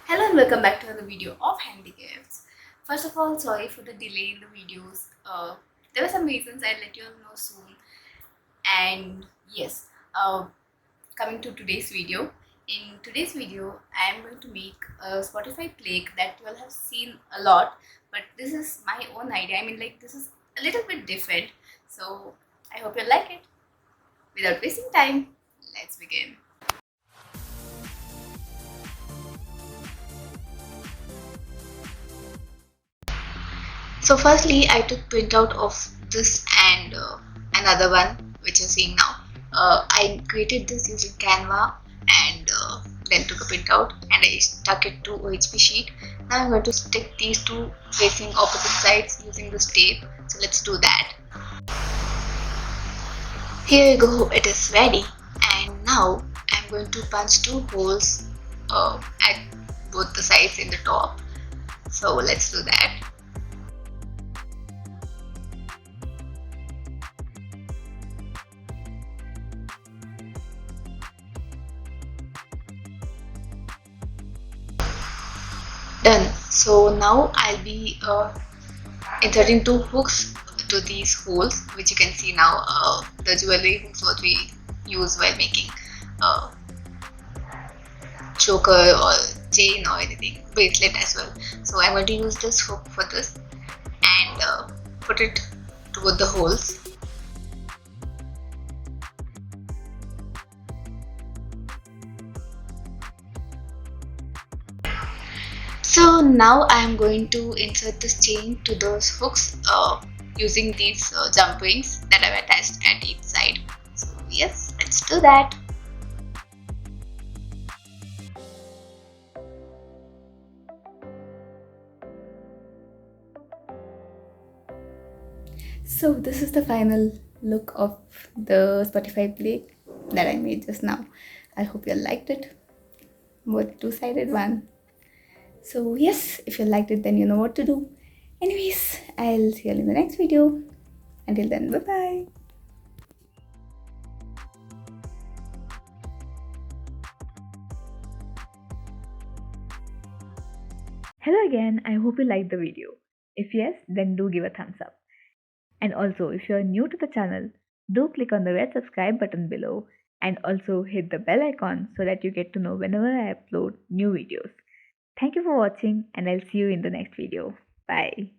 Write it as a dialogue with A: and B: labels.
A: Hello and welcome back to another video of Handy Gifts. First of all, sorry for the delay in the videos. There were some reasons, I'll let you all know soon. And yes, coming to today's video. In today's video, I am going to make a Spotify plaque that you all have seen a lot, but this is my own idea. This is a little bit different. So I hope you like it. Without wasting time, let's begin. So firstly, I took printout of this and another one which you're seeing now. I created this using Canva and then took a printout and I stuck it to OHP sheet. Now I'm going to stick these two facing opposite sides using this tape. So let's do that. Here you go, it is ready. And now I'm going to punch two holes at both the sides in the top. So let's do that. Done. So now I'll be inserting two hooks to these holes, which you can see now. The jewelry hooks what we use while making choker or chain or anything, bracelet as well. So I'm going to use this hook for this and put it toward the holes. So now I am going to insert this chain to those hooks using these jump rings that I've attached at each side. So yes, let's do that. So this is the final look of the Spotify plaque that I made just now. I hope you liked it. Both two-sided one. So yes, if you liked it, then you know what to do. Anyways, I'll see you in the next video. Until then, bye bye.
B: Hello again, I hope you liked the video. If yes, then do give a thumbs up. And also, if you're new to the channel, do click on the red subscribe button below and also hit the bell icon so that you get to know whenever I upload new videos. Thank you for watching and I'll see you in the next video. Bye.